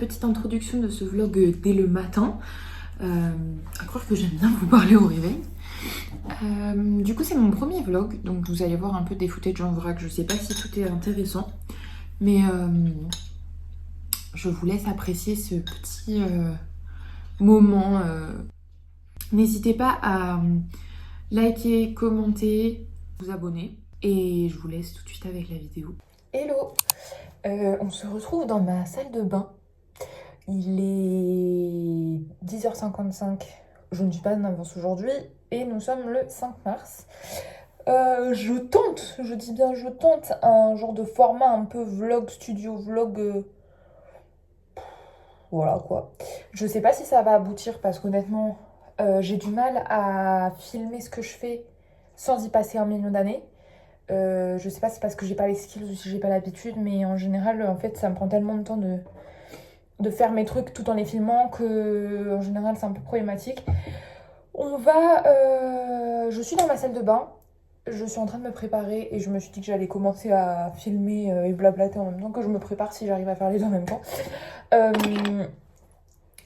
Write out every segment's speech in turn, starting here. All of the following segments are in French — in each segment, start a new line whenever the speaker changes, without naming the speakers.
petite introduction de ce vlog dès le matin. À croire que j'aime bien vous parler au réveil. Du coup c'est mon premier vlog, donc vous allez voir un peu des footage en vrac. Je sais pas si tout est intéressant, mais je vous laisse apprécier ce petit moment. N'hésitez pas à liker, commenter, vous abonner. Et je vous laisse tout de suite avec la vidéo. Hello, on se retrouve dans ma salle de bain. Il est 10h55, je ne suis pas en avance aujourd'hui et nous sommes le 5 mars. Je tente, je dis bien je tente, un genre de format un peu vlog, studio vlog, voilà quoi. Je sais pas si ça va aboutir parce qu'honnêtement, j'ai du mal à filmer ce que je fais sans y passer un million d'années. Je sais pas si c'est parce que j'ai pas les skills ou si j'ai pas l'habitude, mais en général, en fait, ça me prend tellement de temps de faire mes trucs tout en les filmant que, en général, c'est un peu problématique. Je suis dans ma salle de bain, je suis en train de me préparer et je me suis dit que j'allais commencer à filmer et blablater en même temps que je me prépare si j'arrive à faire les deux en même temps.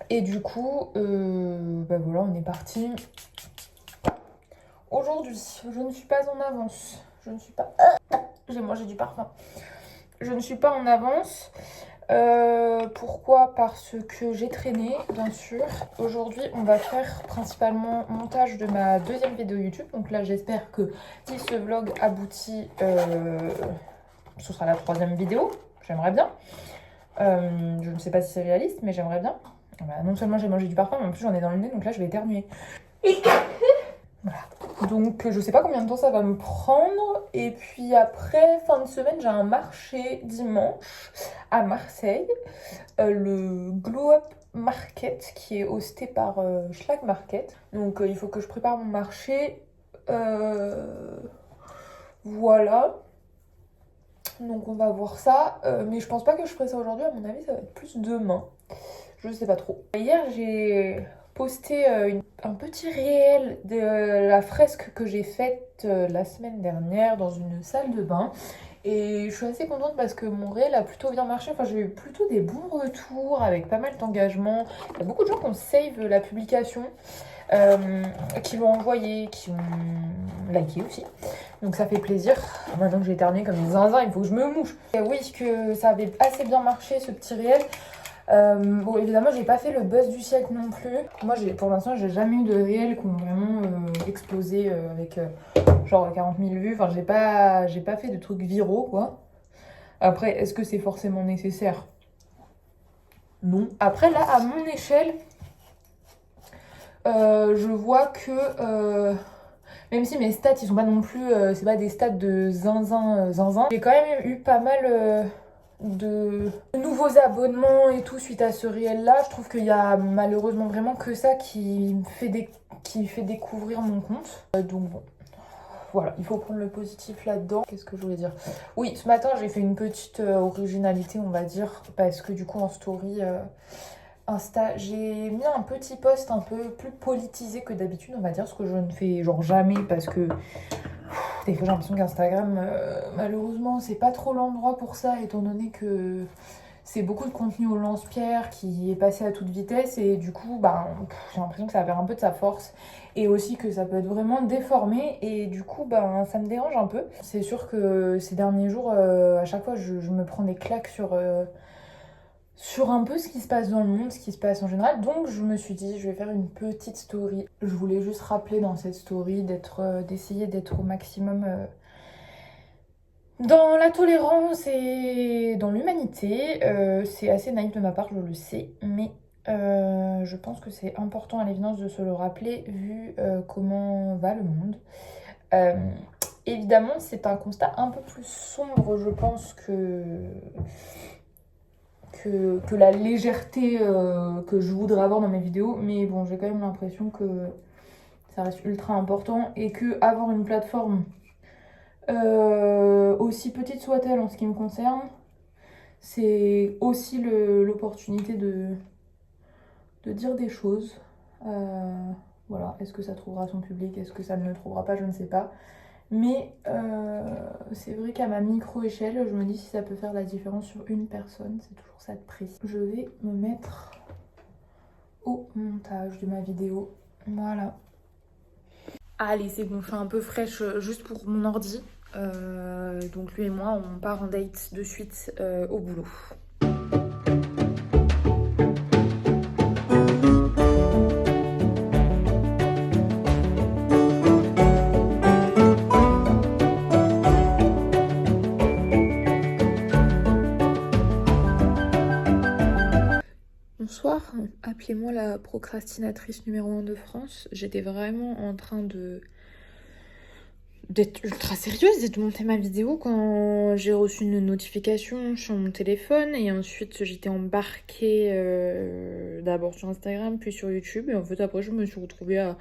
Et du coup, voilà, on est parti. Aujourd'hui, je ne suis pas en avance. Je ne suis pas... J'ai mangé du parfum. Je ne suis pas en avance. Pourquoi? Parce que j'ai traîné, bien sûr. Aujourd'hui, on va faire principalement montage de ma deuxième vidéo YouTube. Donc là, j'espère que si ce vlog aboutit, ce sera la troisième vidéo. J'aimerais bien. Je ne sais pas si c'est réaliste, mais j'aimerais bien. Voilà, non seulement j'ai mangé du parfum, mais en plus j'en ai dans le nez, donc là je vais éternuer. Voilà. Donc je sais pas combien de temps ça va me prendre. Et puis après, fin de semaine, j'ai un marché dimanche à Marseille. Le Glow Up Market qui est hosté par Schlag Market. Donc il faut que je prépare mon marché. Voilà. Donc on va voir ça. Mais je pense pas que je ferai ça aujourd'hui. À mon avis, ça va être plus demain. Je sais pas trop. Hier, j'ai posté un petit réel de la fresque que j'ai faite la semaine dernière dans une salle de bain. Et je suis assez contente parce que mon réel a plutôt bien marché. Enfin, j'ai eu plutôt des bons retours avec pas mal d'engagement. Il y a beaucoup de gens qui ont save la publication, qui l'ont envoyé, qui ont liké aussi. Donc ça fait plaisir. Maintenant que j'ai éternué comme une zinzin, il faut que je me mouche. Et oui, que ça avait assez bien marché ce petit réel. Bon, évidemment, j'ai pas fait le buzz du siècle non plus. Moi, pour l'instant, j'ai jamais eu de réel qui ont vraiment explosé avec genre 40 000 vues. Enfin, j'ai pas fait de trucs viraux, quoi. Après, est-ce que c'est forcément nécessaire? Non. Après, là, à mon échelle, je vois que même si mes stats, ils sont pas non plus... c'est pas des stats de zinzin, zinzin. J'ai quand même eu pas mal... de nouveaux abonnements et tout suite à ce réel là. Je trouve qu'il y a malheureusement vraiment que ça qui fait découvrir mon compte, donc bon, voilà, il faut prendre le positif là-dedans. Qu'est-ce que je voulais dire? Oui, ce matin j'ai fait une petite originalité, on va dire, parce que du coup en story Insta, j'ai mis un petit post un peu plus politisé que d'habitude, on va dire, ce que je ne fais genre jamais parce que des fois j'ai l'impression qu'Instagram, malheureusement, c'est pas trop l'endroit pour ça, étant donné que c'est beaucoup de contenu au lance-pierre qui est passé à toute vitesse et du coup, j'ai l'impression que ça perd un peu de sa force et aussi que ça peut être vraiment déformé et du coup, ça me dérange un peu. C'est sûr que ces derniers jours, à chaque fois, je me prends des claques sur un peu ce qui se passe dans le monde, ce qui se passe en général. Donc je me suis dit, je vais faire une petite story. Je voulais juste rappeler dans cette story d'essayer d'être au maximum dans la tolérance et dans l'humanité. C'est assez naïf de ma part, je le sais, mais je pense que c'est important à l'évidence de se le rappeler vu comment va le monde. Évidemment, c'est un constat un peu plus sombre, je pense, que la légèreté que je voudrais avoir dans mes vidéos, mais bon, j'ai quand même l'impression que ça reste ultra important et que avoir une plateforme aussi petite soit-elle en ce qui me concerne, c'est aussi l'opportunité de dire des choses. Voilà, est-ce que ça trouvera son public, est-ce que ça ne le trouvera pas, je ne sais pas. Mais c'est vrai qu'à ma micro-échelle, je me dis si ça peut faire la différence sur une personne, c'est toujours ça de prix. Je vais me mettre au montage de ma vidéo. Voilà. Allez, c'est bon, je suis un peu fraîche juste pour mon ordi. Donc lui et moi, on part en date de suite au boulot. Bonsoir, appelez-moi la procrastinatrice numéro 1 de France. J'étais vraiment en train d'être ultra sérieuse et de monter ma vidéo quand j'ai reçu une notification sur mon téléphone et ensuite j'étais embarquée d'abord sur Instagram puis sur YouTube et en fait après je me suis retrouvée à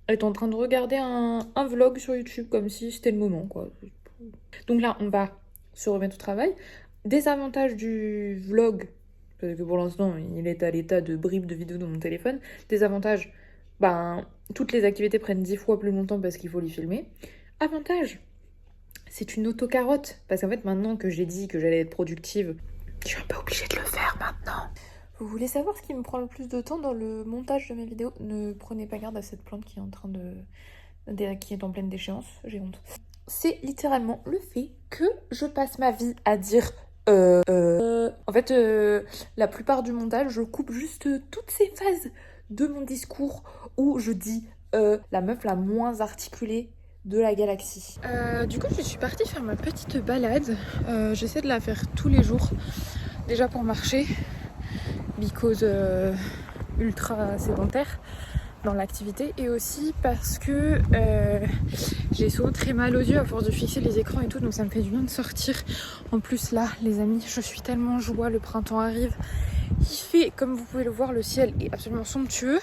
être en train de regarder un vlog sur YouTube comme si c'était le moment quoi. Donc là on va se remettre au travail. Des avantages du vlog, parce que pour l'instant il est à l'état de bribes de vidéos dans mon téléphone. Des avantages, ben toutes les activités prennent 10 fois plus longtemps parce qu'il faut les filmer. Avantage, c'est une auto-carotte. Parce qu'en fait, maintenant que j'ai dit que j'allais être productive, je suis un peu obligée de le faire maintenant. Vous voulez savoir ce qui me prend le plus de temps dans le montage de mes vidéos? Ne prenez pas garde à cette plante qui est en train qui est en pleine déchéance, j'ai honte. C'est littéralement le fait que je passe ma vie à dire En fait, la plupart du montage, je coupe juste toutes ces phases de mon discours où je dis la meuf la moins articulée de la galaxie. Du coup, je suis partie faire ma petite balade. J'essaie de la faire tous les jours. Déjà pour marcher, because ultra sédentaire dans l'activité, et aussi parce que j'ai souvent très mal aux yeux à force de fixer les écrans et tout, donc ça me fait du bien de sortir. En plus là, les amis, je suis tellement joie, le printemps arrive. Il fait, comme vous pouvez le voir, le ciel est absolument somptueux.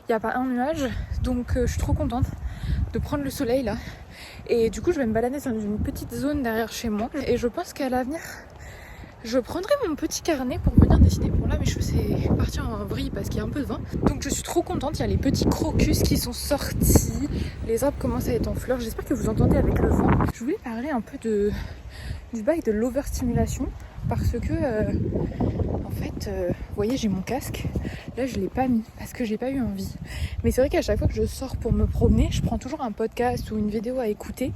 Il n'y a pas un nuage, donc je suis trop contente de prendre le soleil là. Et du coup, je vais me balader dans une petite zone derrière chez moi. Et je pense qu'à l'avenir, je prendrai mon petit carnet pour venir dessiner. Bon là, mes cheveux c'est parti en vrille parce qu'il y a un peu de vent. Donc je suis trop contente, il y a les petits crocus qui sont sortis. Les arbres commencent à être en fleurs. J'espère que vous entendez avec le vent. Je voulais parler un peu du bail de l'overstimulation. Parce que, en fait, vous voyez, j'ai mon casque. Là, je ne l'ai pas mis parce que j'ai pas eu envie. Mais c'est vrai qu'à chaque fois que je sors pour me promener, je prends toujours un podcast ou une vidéo à écouter.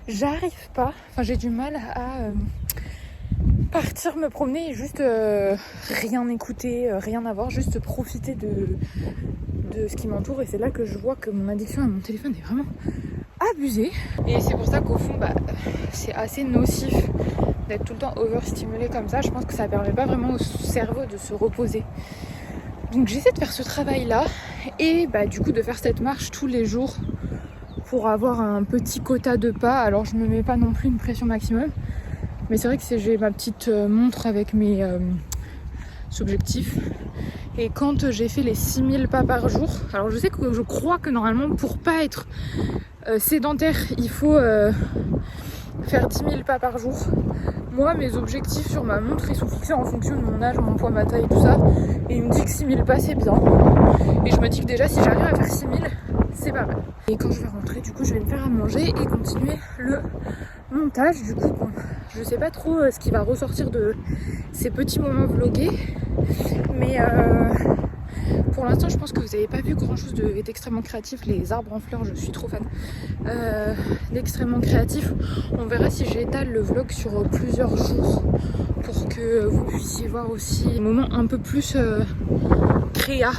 J'arrive pas, enfin j'ai du mal à partir me promener et juste rien écouter, rien avoir, juste profiter de ce qui m'entoure. Et c'est là que je vois que mon addiction à mon téléphone est vraiment abusée. Et c'est pour ça qu'au fond, c'est assez nocif d'être tout le temps overstimulé comme ça. Je pense que ça permet pas vraiment au cerveau de se reposer. Donc j'essaie de faire ce travail-là et du coup de faire cette marche tous les jours pour avoir un petit quota de pas. Alors je me mets pas non plus une pression maximum. Mais c'est vrai que j'ai ma petite montre avec mes objectifs. Et quand j'ai fait les 6000 pas par jour, alors je crois que normalement pour pas être sédentaire, il faut faire 10 000 pas par jour. Moi, mes objectifs sur ma montre, ils sont fixés en fonction de mon âge, mon poids, ma taille et tout ça. Et il me dit que 6000 pas, c'est bien. Et je me dis que déjà, si j'arrive à faire 6000, c'est pas mal. Et quand je vais rentrer, du coup, je vais me faire à manger et continuer le montage. Du coup, je sais pas trop ce qui va ressortir de ces petits moments vlogués. Mais pour l'instant, je pense que vous n'avez pas vu grand chose d'extrêmement créatif. Les arbres en fleurs, je suis trop fan d'extrêmement créatif. On verra si j'étale le vlog sur plusieurs jours pour que vous puissiez voir aussi des moments un peu plus créa.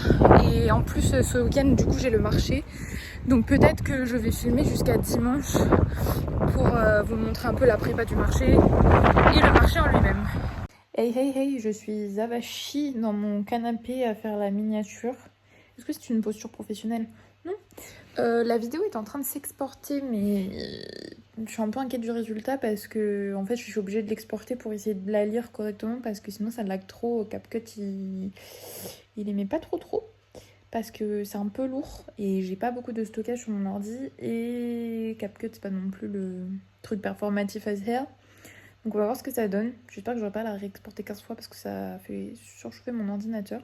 Et en plus, ce week-end, du coup, j'ai le marché. Donc peut-être que je vais filmer jusqu'à dimanche pour vous montrer un peu la prépa du marché et le marché en lui-même. Hey hey hey, je suis avachie dans mon canapé à faire la miniature. Est-ce que c'est une posture professionnelle? Non. La vidéo est en train de s'exporter, mais je suis un peu inquiète du résultat parce que en fait je suis obligée de l'exporter pour essayer de la lire correctement parce que sinon ça lag trop. CapCut il aimait pas trop parce que c'est un peu lourd et j'ai pas beaucoup de stockage sur mon ordi et CapCut c'est pas non plus le truc performatif à faire. Donc on va voir ce que ça donne. J'espère que je vais pas la réexporter 15 fois parce que ça fait surchauffer mon ordinateur.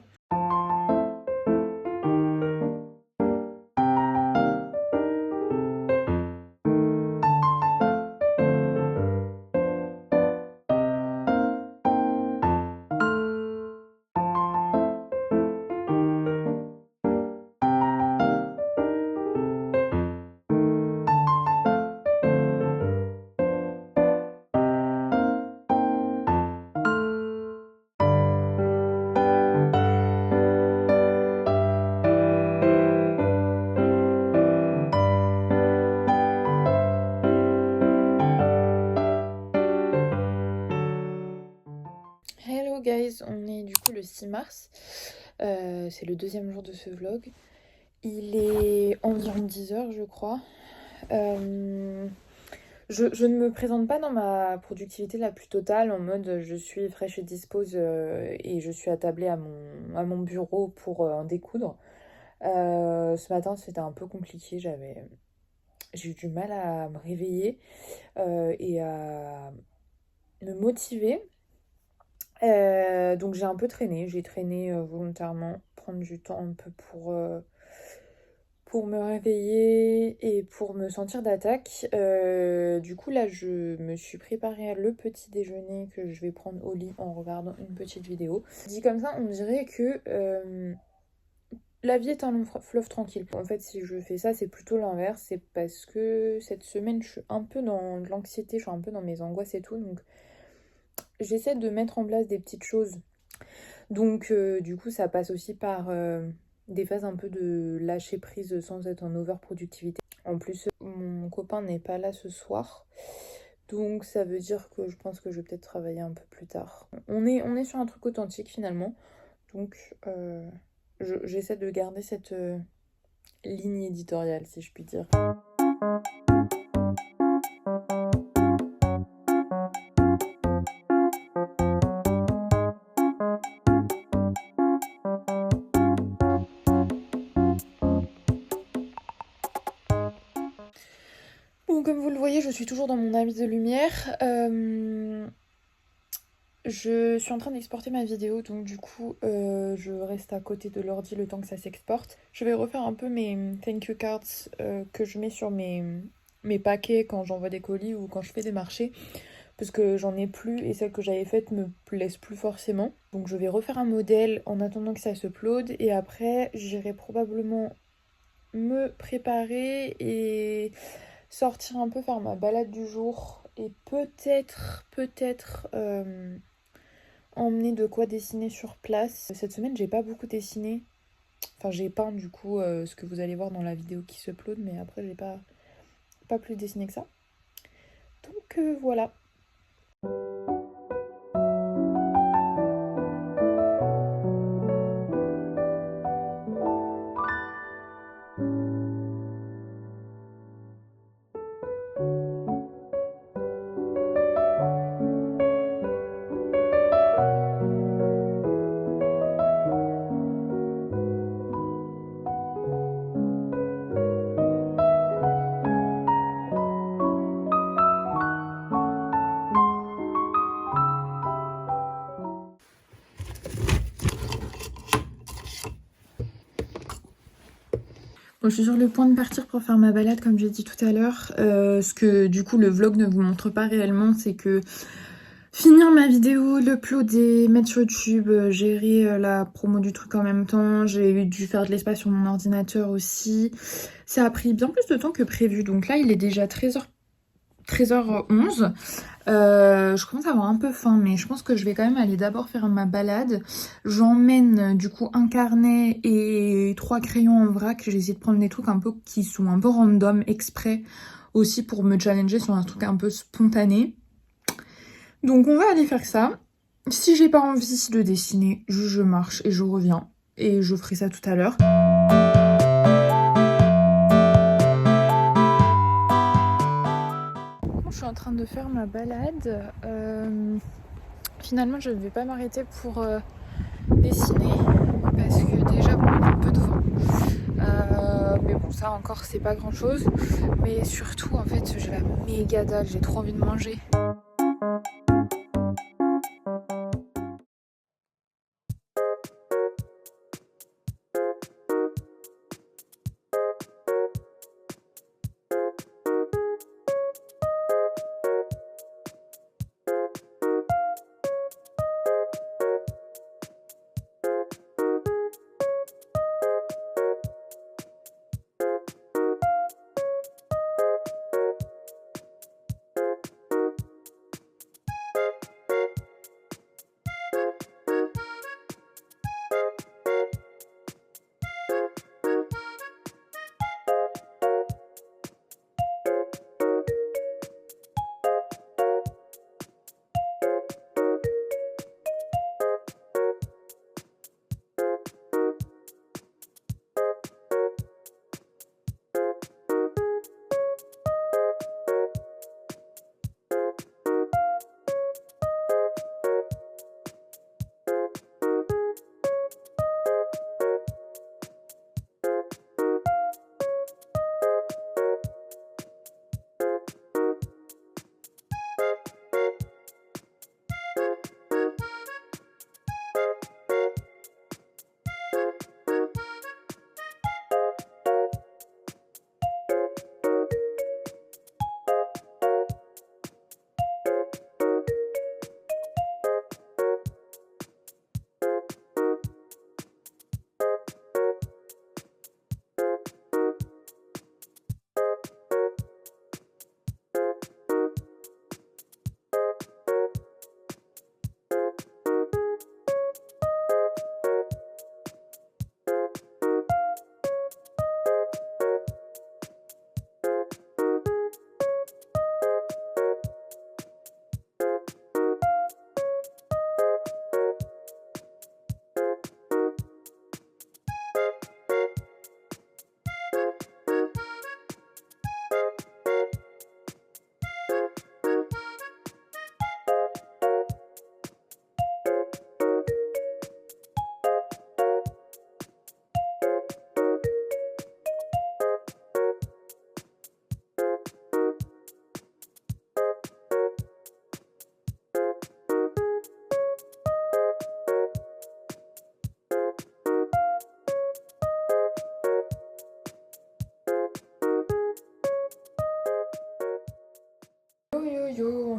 6 mars. C'est le deuxième jour de ce vlog. Il est environ 10 heures, je crois. Je ne me présente pas dans ma productivité la plus totale, en mode je suis fraîche et dispose et je suis attablée à mon bureau pour en découdre. Ce matin, c'était un peu compliqué. J'ai eu du mal à me réveiller et à me motiver. Donc j'ai un peu traîné. J'ai traîné volontairement, prendre du temps un peu pour me réveiller et pour me sentir d'attaque. Du coup, là, je me suis préparé le petit déjeuner que je vais prendre au lit en regardant une petite vidéo. Dit comme ça, on dirait que la vie est un long fleuve tranquille. En fait, si je fais ça, c'est plutôt l'inverse. C'est parce que cette semaine, je suis un peu dans l'anxiété, je suis un peu dans mes angoisses et tout. Donc, j'essaie de mettre en place des petites choses. Donc, du coup, ça passe aussi par des phases un peu de lâcher prise sans être en overproductivité. En plus, mon copain n'est pas là ce soir. Donc, ça veut dire que je pense que je vais peut-être travailler un peu plus tard. On est sur un truc authentique finalement. Donc, j'essaie de garder cette ligne éditoriale, si je puis dire. Bon, comme vous le voyez, je suis toujours dans mon habit de lumière. Je suis en train d'exporter ma vidéo, donc du coup, je reste à côté de l'ordi le temps que ça s'exporte. Je vais refaire un peu mes thank you cards que je mets sur mes paquets quand j'envoie des colis ou quand je fais des marchés. Parce que j'en ai plus et celles que j'avais faites me plaisent plus forcément. Donc je vais refaire un modèle en attendant que ça se upload. Et après, j'irai probablement me préparer et sortir un peu, faire ma balade du jour. Et peut-être emmener de quoi dessiner sur place. Cette semaine, j'ai pas beaucoup dessiné. Enfin, j'ai peint du coup ce que vous allez voir dans la vidéo qui se upload, mais après, j'ai pas plus dessiné que ça. Donc voilà. Bon, je suis sur le point de partir pour faire ma balade comme j'ai dit tout à l'heure. Ce que du coup le vlog ne vous montre pas réellement, c'est que finir ma vidéo, l'uploader, mettre sur YouTube, gérer la promo du truc en même temps. J'ai dû faire de l'espace sur mon ordinateur aussi. Ça a pris bien plus de temps que prévu. Donc là il est déjà 13h11. Je commence à avoir un peu faim, mais je pense que je vais quand même aller d'abord faire ma balade. J'emmène du coup un carnet et 3 crayons en vrac. J'ai essayé de prendre des trucs un peu qui sont un peu random, exprès aussi pour me challenger sur un truc un peu spontané. Donc on va aller faire ça. Si j'ai pas envie de dessiner, je marche et je reviens. Et je ferai ça tout à l'heure. Je suis en train de faire ma balade. Finalement, je ne vais pas m'arrêter pour dessiner parce que déjà, bon, il y a un peu de vent. Mais bon, ça encore, c'est pas grand chose. Mais surtout, en fait, j'ai la méga dalle. J'ai trop envie de manger.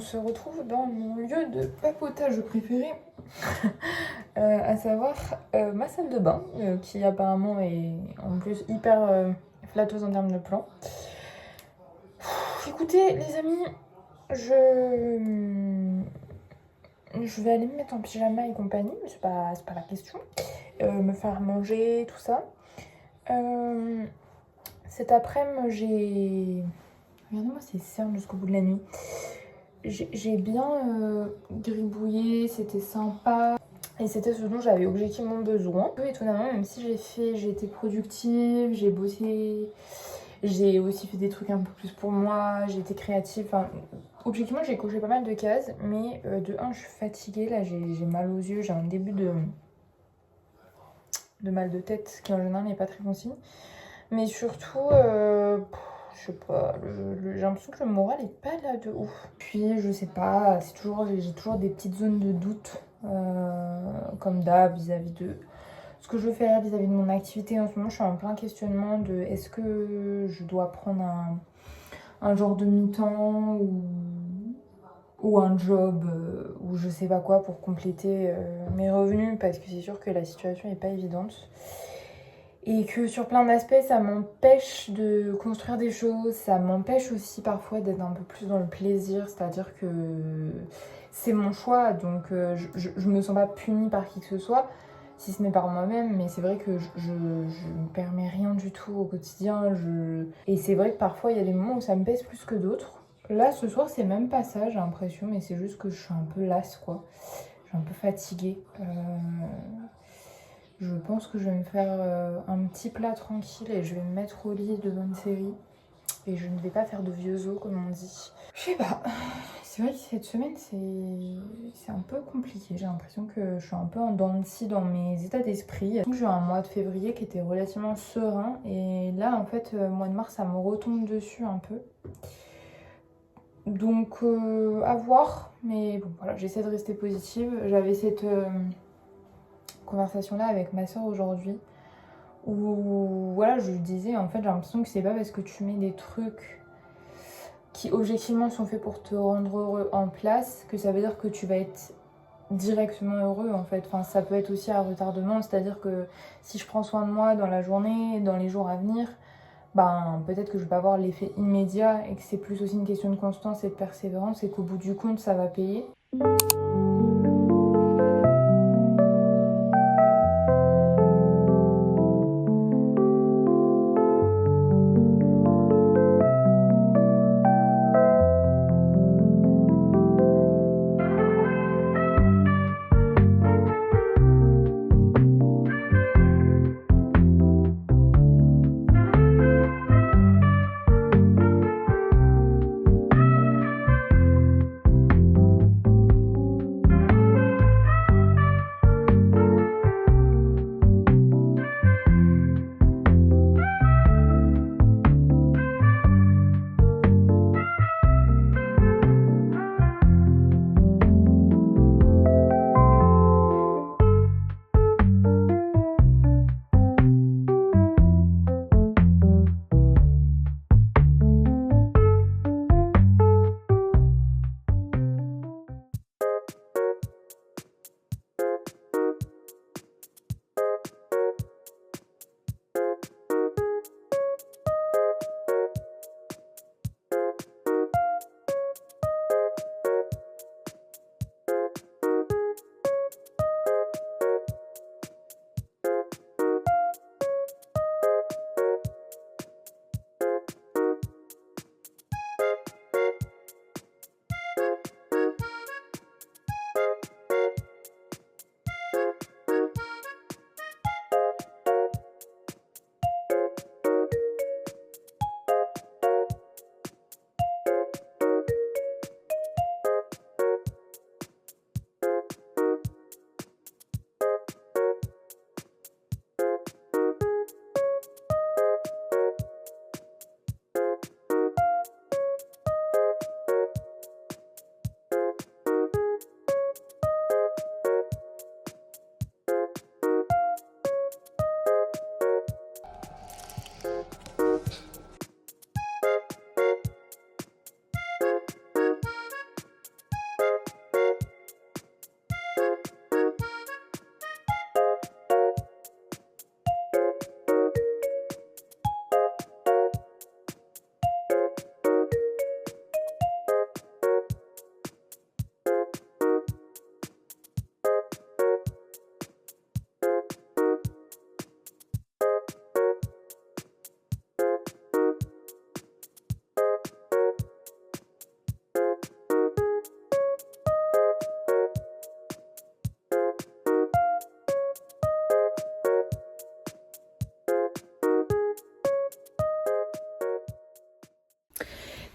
se retrouve dans mon lieu de papotage préféré, à savoir ma salle de bain, qui apparemment est en plus hyper flatteuse en termes de plan. Écoutez les amis, je vais aller me mettre en pyjama et compagnie, mais c'est pas la question. Me faire manger, tout ça. Cet après-midi, j'ai... Regardez-moi ces cernes jusqu'au bout de la nuit. J'ai bien gribouillé, c'était sympa. Et c'était ce dont j'avais objectivement besoin. Peu étonnamment, même si j'ai été productive, j'ai bossé, j'ai aussi fait des trucs un peu plus pour moi, j'ai été créative. Enfin, objectivement, j'ai coché pas mal de cases, mais de un, je suis fatiguée. Là, j'ai mal aux yeux, j'ai un début de mal de tête qui en général n'est pas très bon signe. Mais surtout, je sais pas, j'ai l'impression que le moral est pas là de ouf. Puis je sais pas, j'ai toujours des petites zones de doute, comme d'hab vis-à-vis de ce que je veux faire, vis-à-vis de mon activité. En ce moment, je suis en plein questionnement de est-ce que je dois prendre un genre de mi-temps ou un job ou je sais pas quoi pour compléter mes revenus, parce que c'est sûr que la situation est pas évidente. Et que sur plein d'aspects, ça m'empêche de construire des choses, ça m'empêche aussi parfois d'être un peu plus dans le plaisir, c'est-à-dire que c'est mon choix, donc je me sens pas punie par qui que ce soit, si ce n'est par moi-même, mais c'est vrai que je me permets rien du tout au quotidien, et c'est vrai que parfois il y a des moments où ça me pèse plus que d'autres. Là, ce soir, c'est même pas ça, j'ai l'impression, mais c'est juste que je suis un peu lasse, quoi. Je suis un peu fatiguée. Je pense que je vais me faire un petit plat tranquille et je vais me mettre au lit devant une série. Et je ne vais pas faire de vieux os comme on dit. Je sais pas. C'est vrai que cette semaine c'est un peu compliqué. J'ai l'impression que je suis un peu en dents de scie dans mes états d'esprit. J'ai eu un mois de février qui était relativement serein. Et là en fait, mois de mars, ça me retombe dessus un peu. Donc à voir. Mais bon voilà, j'essaie de rester positive. J'avais cette conversation là avec ma soeur aujourd'hui où voilà, je lui disais en fait j'ai l'impression que c'est pas parce que tu mets des trucs qui objectivement sont faits pour te rendre heureux en place que ça veut dire que tu vas être directement heureux en fait. Enfin, ça peut être aussi à retardement, c'est-à-dire que si je prends soin de moi dans la journée, dans les jours à venir, ben peut-être que je vais pas avoir l'effet immédiat et que c'est plus aussi une question de constance et de persévérance et qu'au bout du compte ça va payer.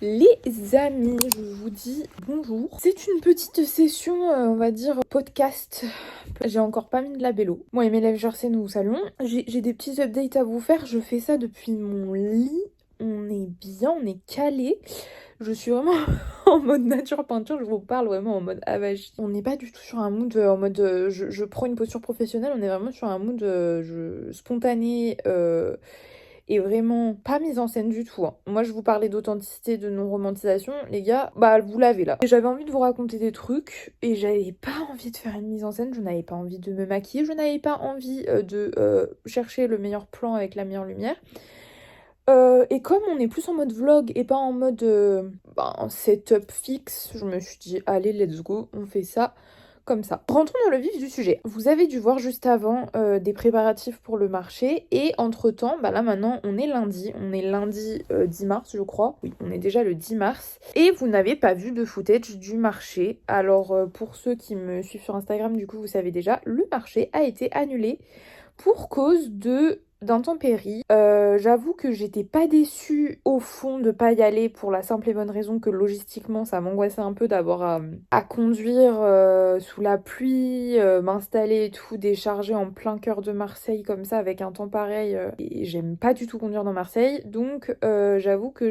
Les amis, je vous dis bonjour. C'est une petite session, on va dire, podcast. J'ai encore pas mis de labello. Moi et mes lèvres jersey, nous saluons. J'ai des petits updates à vous faire. Je fais ça depuis mon lit. On est bien, on est calé. Je suis vraiment en mode nature peinture, je vous parle vraiment en mode avachi. On n'est pas du tout sur un mood en mode je prends une posture professionnelle, on est vraiment sur un mood spontané et vraiment pas mise en scène du tout. Hein. Moi je vous parlais d'authenticité, de non-romantisation, les gars, bah vous l'avez là. Et j'avais envie de vous raconter des trucs et j'avais pas envie de faire une mise en scène, je n'avais pas envie de me maquiller, je n'avais pas envie de chercher le meilleur plan avec la meilleure lumière. Et comme on est plus en mode vlog et pas en mode setup fixe, je me suis dit allez let's go, on fait ça comme ça. Rentrons dans le vif du sujet. Vous avez dû voir juste avant des préparatifs pour le marché et entre temps, bah là maintenant on est lundi 10 mars je crois. Oui, on est déjà le 10 mars et vous n'avez pas vu de footage du marché. Alors pour ceux qui me suivent sur Instagram du coup vous savez déjà, le marché a été annulé pour cause d'intempéries. J'avoue que j'étais pas déçue au fond de pas y aller pour la simple et bonne raison que logistiquement ça m'angoissait un peu d'avoir à conduire sous la pluie, m'installer et tout, décharger en plein cœur de Marseille comme ça avec un temps pareil. Et j'aime pas du tout conduire dans Marseille, donc j'avoue que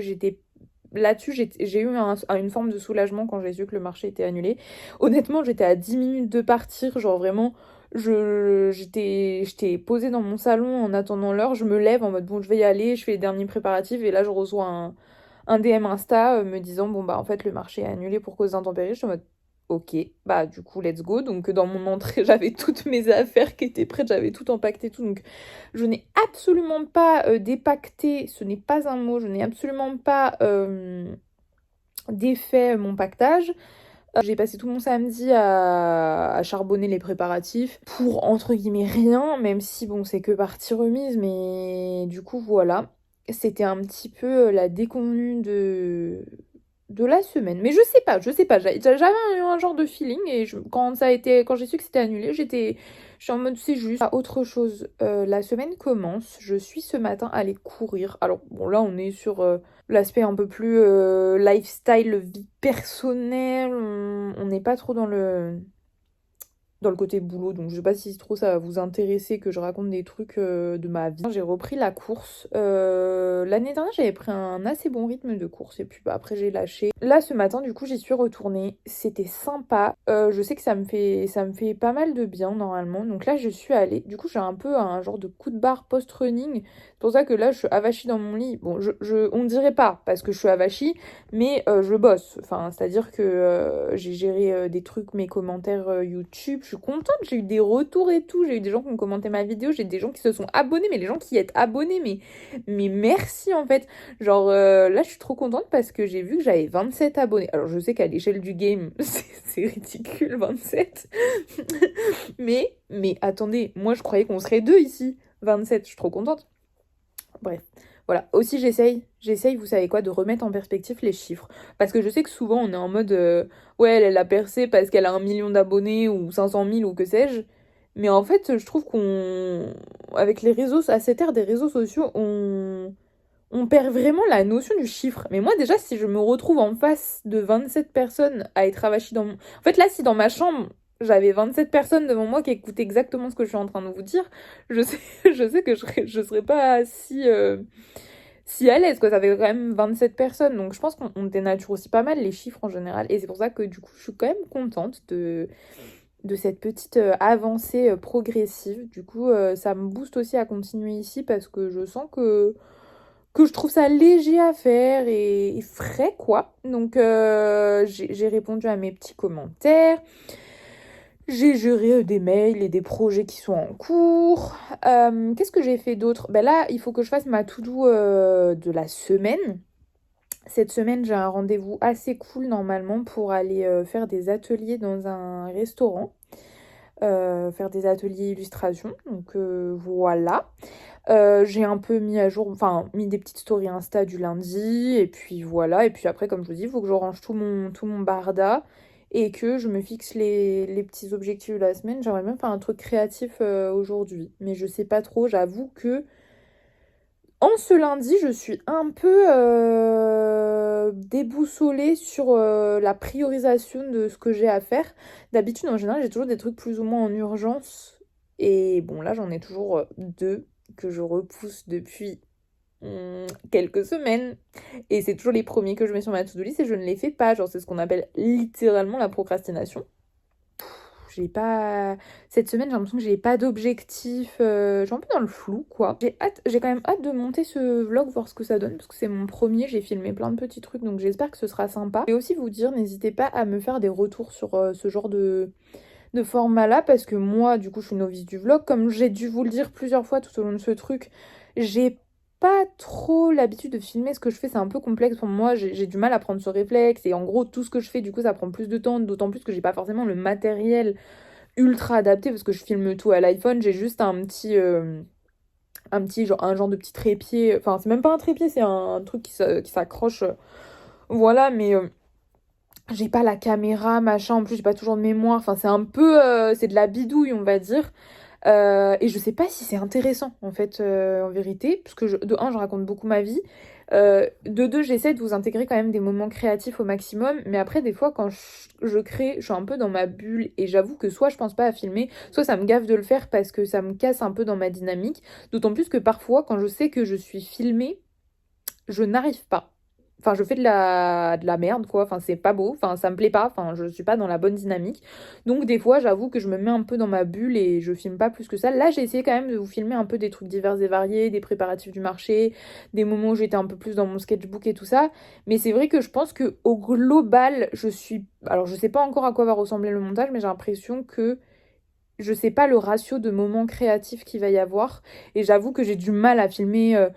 là-dessus, j'ai eu une forme de soulagement quand j'ai su que le marché était annulé. Honnêtement, j'étais à 10 minutes de partir, genre vraiment, j'étais posée dans mon salon en attendant l'heure, je me lève en mode bon, je vais y aller, je fais les derniers préparatifs et là, je reçois un DM Insta me disant bon, bah en fait, le marché est annulé pour cause d'intempéries. Je suis en mode ok, bah du coup, let's go. Donc, dans mon entrée, j'avais toutes mes affaires qui étaient prêtes, j'avais tout empaqueté, tout. Donc, je n'ai absolument pas dépacté, ce n'est pas un mot, je n'ai absolument pas défait mon pactage. J'ai passé tout mon samedi à charbonner les préparatifs pour entre guillemets rien, même si bon c'est que partie remise, mais du coup voilà. C'était un petit peu la déconvenue de la semaine. Mais je sais pas, j'avais un genre de feeling et quand j'ai su que c'était annulé, je suis en mode c'est juste. Ah, autre chose, la semaine commence, je suis ce matin allée courir. Alors bon là on est sur l'aspect un peu plus lifestyle, vie personnelle, on n'est pas trop dans le côté boulot, donc je sais pas si trop ça va vous intéresser que je raconte des trucs de ma vie. J'ai repris la course. L'année dernière, j'avais pris un assez bon rythme de course et puis bah, après j'ai lâché. Là, ce matin, du coup, j'y suis retournée. C'était sympa. Je sais que ça me fait pas mal de bien normalement. Donc là, je suis allée. Du coup, j'ai un peu un genre de coup de barre post-running. C'est pour ça que là, je suis avachie dans mon lit. Bon, on dirait pas parce que je suis avachie, mais je bosse. Enfin, c'est-à-dire que j'ai géré des trucs, mes commentaires YouTube. Je suis contente, j'ai eu des retours et tout. J'ai eu des gens qui ont commenté ma vidéo, j'ai des gens qui se sont abonnés, mais les gens qui êtes abonnés, mais merci en fait. Genre là, je suis trop contente parce que j'ai vu que j'avais 27 abonnés. Alors, je sais qu'à l'échelle du game, c'est ridicule, 27. mais attendez, moi je croyais qu'on serait deux ici. 27, je suis trop contente. Bref, voilà. Aussi, j'essaye, vous savez quoi, de remettre en perspective les chiffres. Parce que je sais que souvent, on est en mode, ouais, elle a percé parce qu'elle a 1 million d'abonnés ou 500 000 ou que sais-je. Mais en fait, je trouve avec les réseaux, à cette ère des réseaux sociaux, on perd vraiment la notion du chiffre. Mais moi, déjà, si je me retrouve en face de 27 personnes à être avachie dans mon... En fait, là, si dans ma chambre, j'avais 27 personnes devant moi qui écoutaient exactement ce que je suis en train de vous dire, je sais, je sais que je serais pas si à l'aise, quoi. Ça fait quand même 27 personnes. Donc, je pense qu'on dénature aussi pas mal les chiffres en général. Et c'est pour ça que, du coup, je suis quand même contente de cette petite avancée progressive. Du coup, ça me booste aussi à continuer ici parce que je sens que je trouve ça léger à faire et frais, quoi. Donc, j'ai répondu à mes petits commentaires. J'ai géré des mails et des projets qui sont en cours. Qu'est-ce que j'ai fait d'autre? Ben là, il faut que je fasse ma to-do de la semaine. Cette semaine, j'ai un rendez-vous assez cool normalement pour aller faire des ateliers dans un restaurant. Faire des ateliers illustration. Donc voilà. J'ai un peu mis à jour, enfin mis des petites stories Insta du lundi. Et puis voilà. Et puis après, comme je vous dis, il faut que je range tout mon barda. Et que je me fixe les petits objectifs de la semaine. J'aimerais même faire un truc créatif aujourd'hui. Mais je sais pas trop. J'avoue que en ce lundi, je suis un peu
déboussolée sur la priorisation de ce que j'ai à faire. D'habitude, en général, j'ai toujours des trucs plus ou moins en urgence. Et bon, là, j'en ai toujours deux que je repousse depuis quelques semaines. Et c'est toujours les premiers que je mets sur ma to-do list et je ne les fais pas. Genre, c'est ce qu'on appelle littéralement la procrastination. J'ai pas... Cette semaine, j'ai l'impression que j'ai pas d'objectif. Je suis un peu dans le flou, quoi. J'ai quand même hâte de monter ce vlog, voir ce que ça donne, parce que c'est mon premier. J'ai filmé plein de petits trucs, donc j'espère que ce sera sympa. Je vais aussi vous dire, n'hésitez pas à me faire des retours sur ce genre de format-là, parce que moi, du coup, je suis novice du vlog. Comme j'ai dû vous le dire plusieurs fois tout au long de ce truc, j'ai pas trop l'habitude de filmer ce que je fais, c'est un peu complexe pour moi, j'ai du mal à prendre ce réflexe et en gros tout ce que je fais du coup ça prend plus de temps, d'autant plus que j'ai pas forcément le matériel ultra adapté parce que je filme tout à l'iPhone, j'ai juste un petit genre, un genre de petit trépied, enfin c'est même pas un trépied, c'est un truc qui s'accroche, voilà, mais j'ai pas la caméra, machin, en plus j'ai pas toujours de mémoire, enfin c'est un peu, c'est de la bidouille on va dire. Et je sais pas si c'est intéressant en fait en vérité, parce que de un je raconte beaucoup ma vie, de deux j'essaie de vous intégrer quand même des moments créatifs au maximum, mais après des fois quand je crée, je suis un peu dans ma bulle et j'avoue que soit je pense pas à filmer, soit ça me gave de le faire parce que ça me casse un peu dans ma dynamique, d'autant plus que parfois quand je sais que je suis filmée, je n'arrive pas. Enfin, je fais de la merde, quoi. Enfin, c'est pas beau. Enfin, ça me plaît pas. Enfin, je suis pas dans la bonne dynamique. Donc, des fois, j'avoue que je me mets un peu dans ma bulle et je filme pas plus que ça. Là, j'ai essayé quand même de vous filmer un peu des trucs divers et variés, des préparatifs du marché, des moments où j'étais un peu plus dans mon sketchbook et tout ça. Mais c'est vrai que je pense que au global, je suis... Alors, je sais pas encore à quoi va ressembler le montage, mais j'ai l'impression que je sais pas le ratio de moments créatifs qu'il va y avoir. Et j'avoue que j'ai du mal à filmer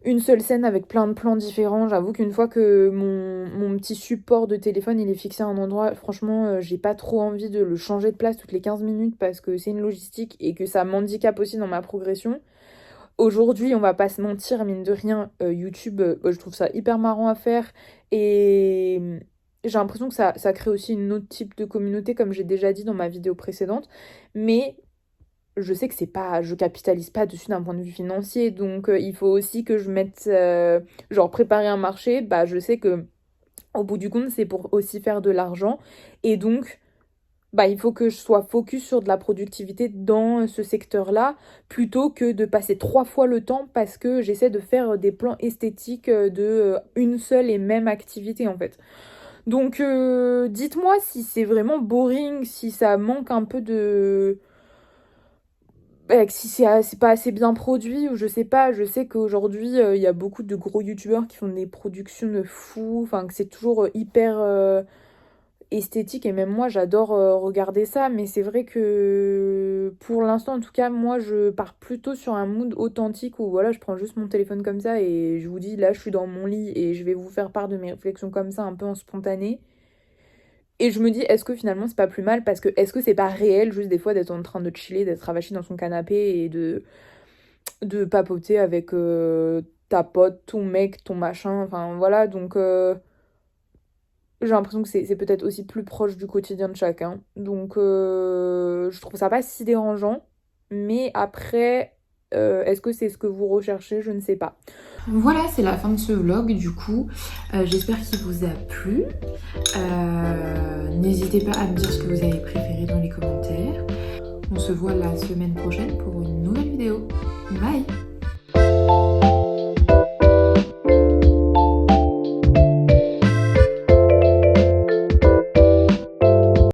une seule scène avec plein de plans différents. J'avoue qu'une fois que mon petit support de téléphone il est fixé à un endroit, franchement, j'ai pas trop envie de le changer de place toutes les 15 minutes parce que c'est une logistique et que ça m'handicape aussi dans ma progression. Aujourd'hui, on va pas se mentir, mine de rien, YouTube, je trouve ça hyper marrant à faire et j'ai l'impression que ça crée aussi une autre type de communauté, comme j'ai déjà dit dans ma vidéo précédente. Mais je sais que c'est pas, je capitalise pas dessus d'un point de vue financier, donc il faut aussi que je mette, genre préparer un marché, bah je sais que au bout du compte c'est pour aussi faire de l'argent, et donc bah il faut que je sois focus sur de la productivité dans ce secteur-là, plutôt que de passer 3 fois le temps parce que j'essaie de faire des plans esthétiques de une seule et même activité en fait. Donc dites-moi si c'est vraiment boring, si ça manque un peu de si c'est pas assez bien produit ou je sais pas, je sais qu'aujourd'hui il y a beaucoup de gros youtubeurs qui font des productions de fou, enfin que c'est toujours hyper esthétique et même moi j'adore regarder ça, mais c'est vrai que pour l'instant en tout cas moi je pars plutôt sur un mood authentique où voilà je prends juste mon téléphone comme ça et je vous dis là je suis dans mon lit et je vais vous faire part de mes réflexions comme ça un peu en spontané. Et je me dis, est-ce que finalement c'est pas plus mal parce que est-ce que c'est pas réel juste des fois d'être en train de chiller, d'être ravachi dans son canapé et de papoter avec ta pote, ton mec, ton machin, enfin voilà, donc j'ai l'impression que c'est peut-être aussi plus proche du quotidien de chacun. Donc je trouve ça pas si dérangeant, mais après, est-ce que c'est ce que vous recherchez? Je ne sais pas.
Voilà, c'est la fin de ce vlog du coup. J'espère qu'il vous a plu. N'hésitez pas à me dire ce que vous avez préféré dans les commentaires. On se voit la semaine prochaine pour une nouvelle vidéo. Bye!